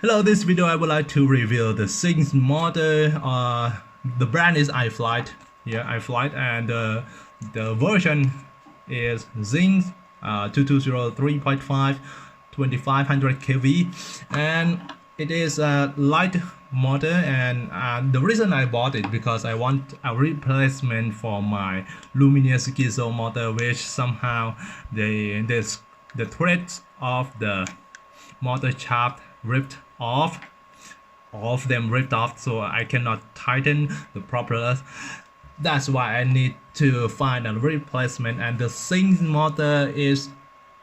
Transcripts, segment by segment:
Hello, this video I would like to review the Xing model. The brand is iFlight. Yeah, iFlight, and the version is Xing 2203.5 2500 kV, and it is a light model. And the reason I bought it because I want a replacement for my luminous Schizo model, which somehow the threads of the motor shaft ripped off, all of them ripped off, so I cannot tighten the propellers. That's why I need to find a replacement, and the Xing motor is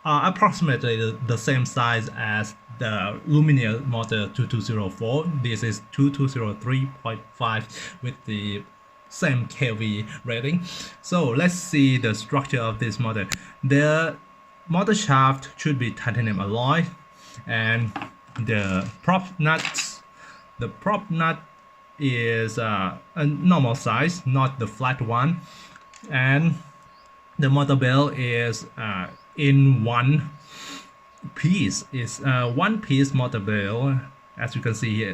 approximately the same size as the luminous motor 2204. This is 2203.5 with the same kV rating. So let's see the structure of this motor. The motor shaft should be titanium alloy, and the prop nut is a normal size, not the flat one, and the motor bell is in one piece. It's one piece motor bell. As you can see here,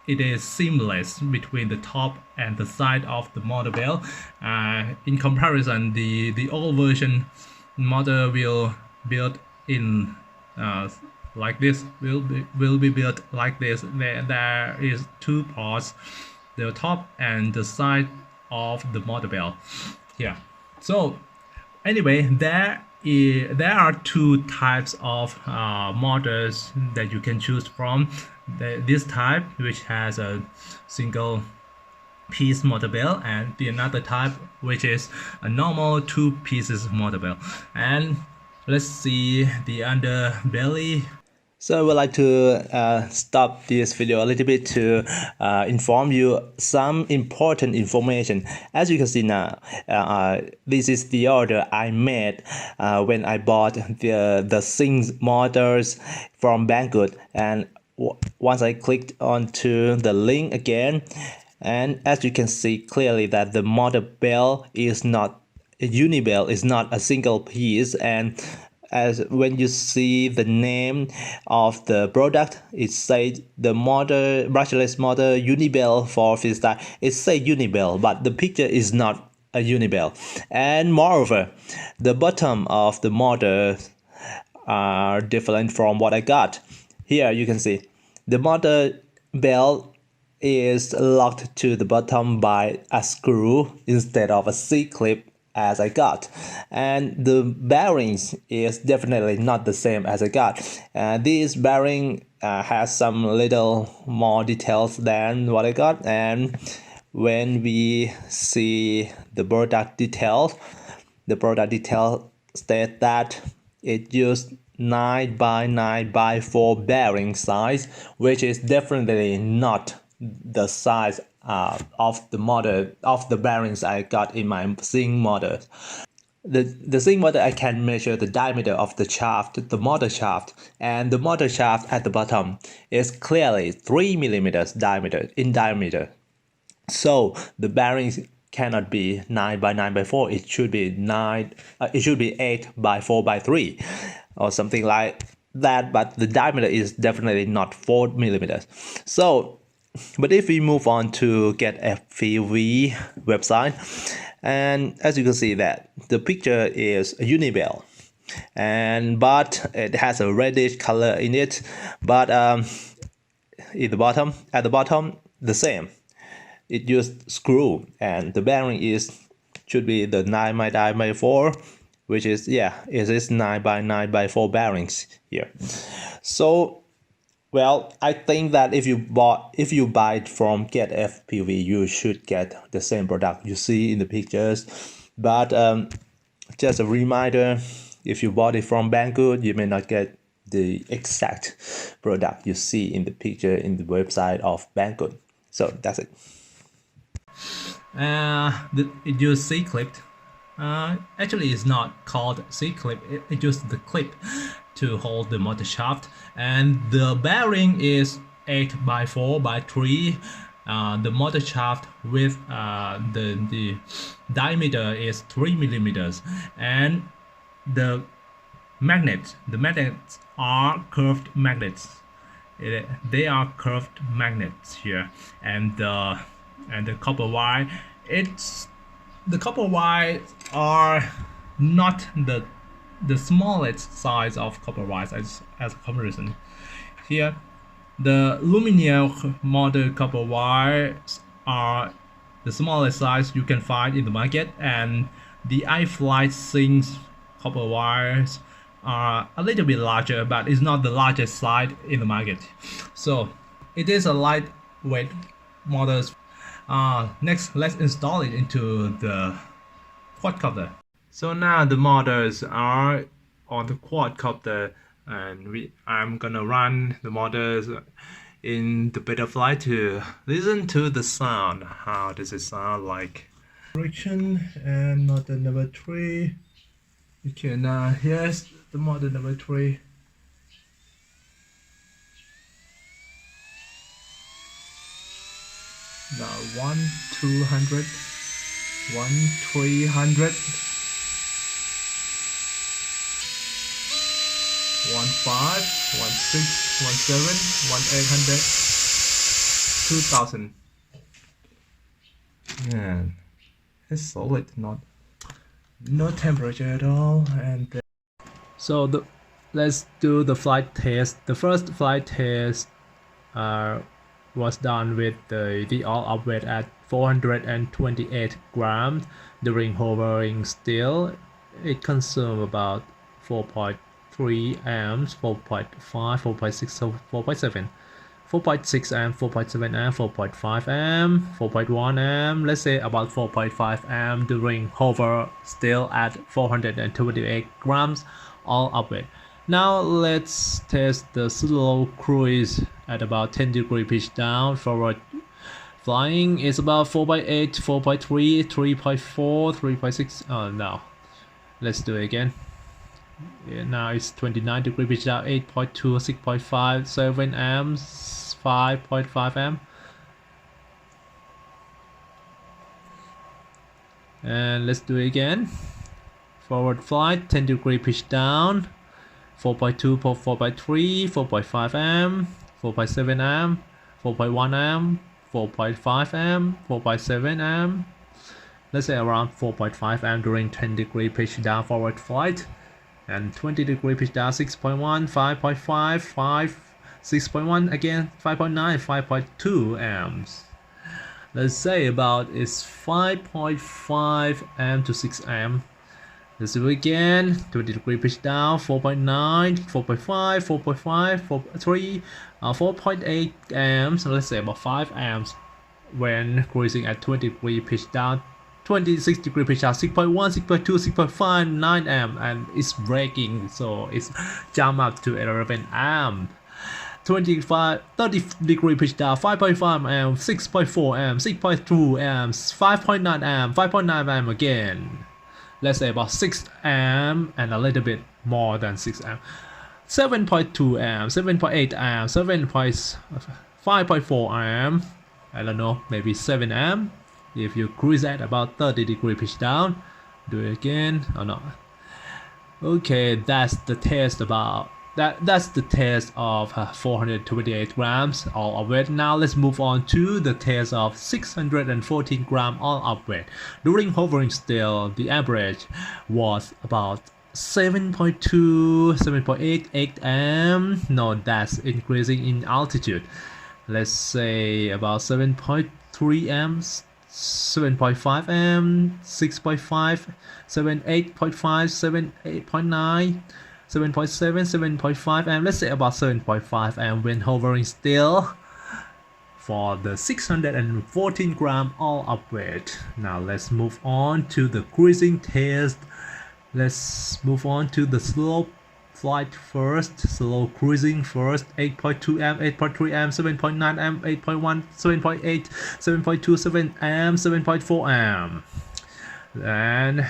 it is seamless between the top and the side of the motor bell. In comparison, the old version motor will build in like this, will be built like this. There is two parts, the top and the side of the motor bell here. So anyway, there are two types of motors that you can choose from. This type, which has a single piece motor bell, and the another type, which is a normal two pieces motor bell. And let's see the underbelly. So I would like to stop this video a little bit to inform you some important information. As you can see now, this is the order I made when I bought the Xing motors from Banggood. And once I clicked onto the link again, and as you can see clearly that the motor bell is not a unibell, is not a single piece. And as when you see the name of the product, it says the motor, brushless motor unibell for freestyle. It says unibell, but the picture is not a unibell. And moreover, the bottom of the motor are different from what I got. Here you can see the motor bell is locked to the bottom by a screw instead of a C-clip as I got, and the bearings is definitely not the same as I got. This bearing has some little more details than what I got, and when we see the product detail state that it used 9 by 9 by 4 bearing size, which is definitely not the size of the bearings I got in my Xing motor. The Xing motor, I can measure the diameter of the shaft, the motor shaft, and the motor shaft at the bottom is clearly 3 millimeters in diameter. So the bearings cannot be 9 by 9 by 4. It should be 8 by 4 by 3 or something like that. But the diameter is definitely not 4 millimeters. So, but if we move on to Get FPV website, and as you can see that the picture is a unibell, but it has a reddish color in it. But at the bottom the same. It used screw, and the bearing should be the 9 by 9 by 4, which is, yeah, it is 9 by 9 by 4 bearings here. So, well, I think that if you buy it from Get FPV, you should get the same product you see in the pictures. But just a reminder, if you bought it from Banggood, you may not get the exact product you see in the picture in the website of Banggood. So that's it. It used C-clip. Actually, it's not called C-clip. It used the clip to hold the motor shaft, and the bearing is 8 by 4 by 3. The motor shaft with the diameter is 3 millimeters, and the magnets are curved magnets. they are curved magnets here, and the copper wire, the copper wires are not the smallest size of copper wires as a comparison. Here, the luminous model copper wires are the smallest size you can find in the market, and the iFlight Xing copper wires are a little bit larger, but it's not the largest size in the market. So it is a lightweight model. Next, let's install it into the quadcopter. So now the motors are on the quadcopter, and I'm gonna run the motors in the beta flight to listen to the sound. How does it sound like? Direction and motor number 3. Okay, now here's the motor number 3. Now 1 200, 1 300, 1 5, 1 6, 1 7, 1 800, 2000. Yeah, it's solid, no temperature at all. And so let's do the flight test. The first flight test was done with the all-up weight at 428 grams. During hovering still, it consumed about 4.3 amps, 4.5, 4.6, so 4.7, 4.6 amp, 4.7 amp, 4.5 amp, 4.1 amp, let's say about 4.5 amp during hover still at 428 grams all up weight. Now let's test the slow cruise at about 10 degree pitch down. Forward flying is about 4.8, 4.3, 3.4, 3.6. Oh no, let's do it again. Yeah, now it's 29 degree pitch down, 8.2, 6.5, 7 amps, 5.5 amp. And let's do it again. Forward flight, 10 degree pitch down, 4.2, 4.3, 4.5 amp, 4.7 amp, 4.1 amp, 4.5 amp, 4.7 amp. Let's say around 4.5 amp during 10 degree pitch down forward flight. And 20 degree pitch down, 6.1, 5.5, 5, 6.1 again, 5.9, 5.2 amps. Let's say about it's 5.5 amp to 6 amp. Let's do it again. 20 degree pitch down, 4.9, 4.5, 4.5, 4.3, 4.8 amps. So let's say about 5 amps when cruising at 20 degree pitch down. 26 degree pitch down, 6.1, 6.2, 6.5, 9 amp, and it's braking, so it's jump up to 11 amp. 30 degree pitch down, 5.5 amp, 6.4 amp, 6.2 amps, 5.9 amp, 5.9 amp again. Let's say about 6 amp and a little bit more than 6 amp. 7.2 amp, 7.8 amp, 5.4 amp, I don't know, maybe 7 amp. If you cruise at about 30 degree pitch down, do it again or not. Okay, that's the test about that's the test of 428 grams all up weight. Now let's move on to the test of 614 gram all up weight. During hovering still, the average was about 7.2, 7.88 amp. No, that's increasing in altitude. Let's say about 7.3 amps, 7.5 amp, 6.5, 7, 8.5, 7, 8.9, 7.7, 7.5 amp. Let's say about 7.5 amp when hovering still for the 614 gram all up weight. Now let's move on to the cruising test. Let's move on to the slow flight first, slow cruising first. 8.2 amp, 8.3 amp, 7.9 amp, 8.1, 7.8, 7.2, 7 amp, 7.4 amp. Then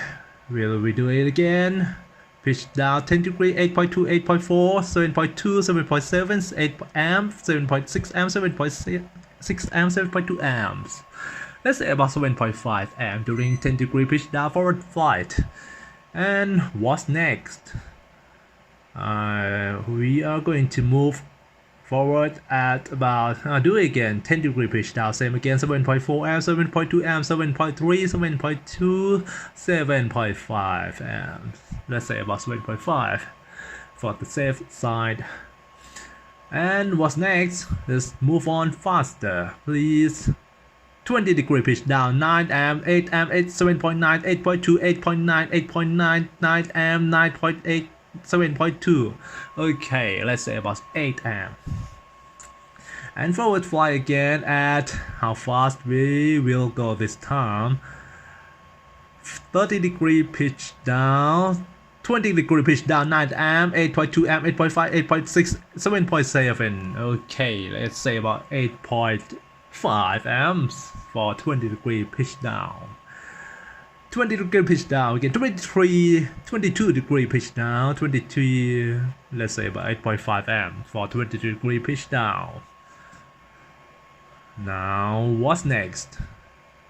will we do it again? Pitch down 10 degree, 8.2, 8.4, 7.2, 7.7, 8 amp, 7.6 amp, 7.6 amp, 7.2 amps. Let's say about 7.5 amp during 10 degree pitch down forward flight. And what's next? We are going to move forward at about, do it again, 10 degree pitch down, same again, 7.4 amps, 7.2 amps, 7.3, 7.2, 7.5 amps, let's say about 7.5 for the safe side. And what's next? Let's move on faster, please. 20 degree pitch down, 9 amp, 8 amp, 8, 7.9, 8.2, 8.9, 8.9, 9 amp, 9.8, 7.2. Okay, let's say about 8 amp. And forward fly again at how fast we will go this time. 30 degree pitch down, 20 degree pitch down, 9 amp, 8.2 amp, 8.5, 8.6, 7.7. Okay, let's say about 8.5 amps for 20 degree pitch down. 20 degree pitch down again, 22 degree pitch down, 22, let's say about 8.5 amp for 20 degree pitch down. Now what's next?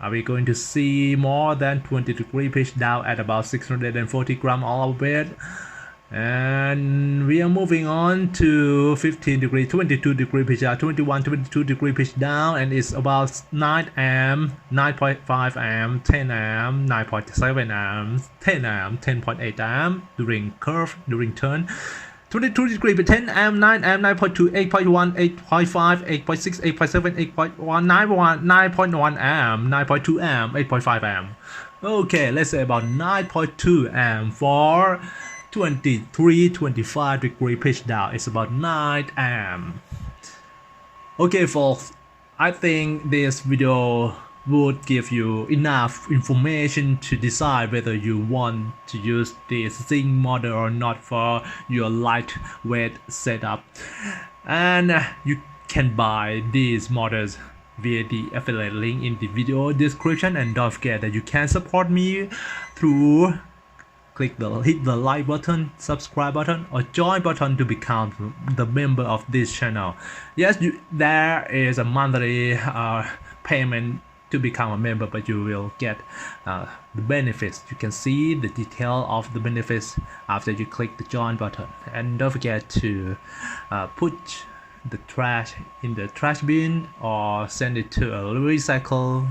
Are we going to see more than 20 degree pitch down at about 640 gram all of it? And we are moving on to 15 degree, 22 degree pitch down, 21, 22 degree pitch down, and it's about 9 amp, 9.5 amp, 10 amp, 9.7 amp, 10 amp, 10.8 amp during curve, during turn. 22 degree pitch, 10 amp, 9 amp, 9.2, 8.1, 8.5, 8.6, 8.7, 8.1, 9.1 amp, 9.2 amp, 8.5 amp. Okay, let's say about 9.2 amp for 23-25 degree pitch down. It's about 9 amp. Okay folks, I think this video would give you enough information to decide whether you want to use this Xing model or not for your lightweight setup, and you can buy these models via the affiliate link in the video description. And don't forget that you can support me through hit the like button, subscribe button, or join button to become the member of this channel. Yes, there is a monthly payment to become a member, but you will get the benefits. You can see the detail of the benefits after you click the join button. And don't forget to put the trash in the trash bin or send it to a recycle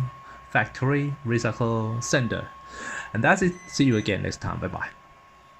factory, recycle center. And that's it. See you again next time. Bye bye.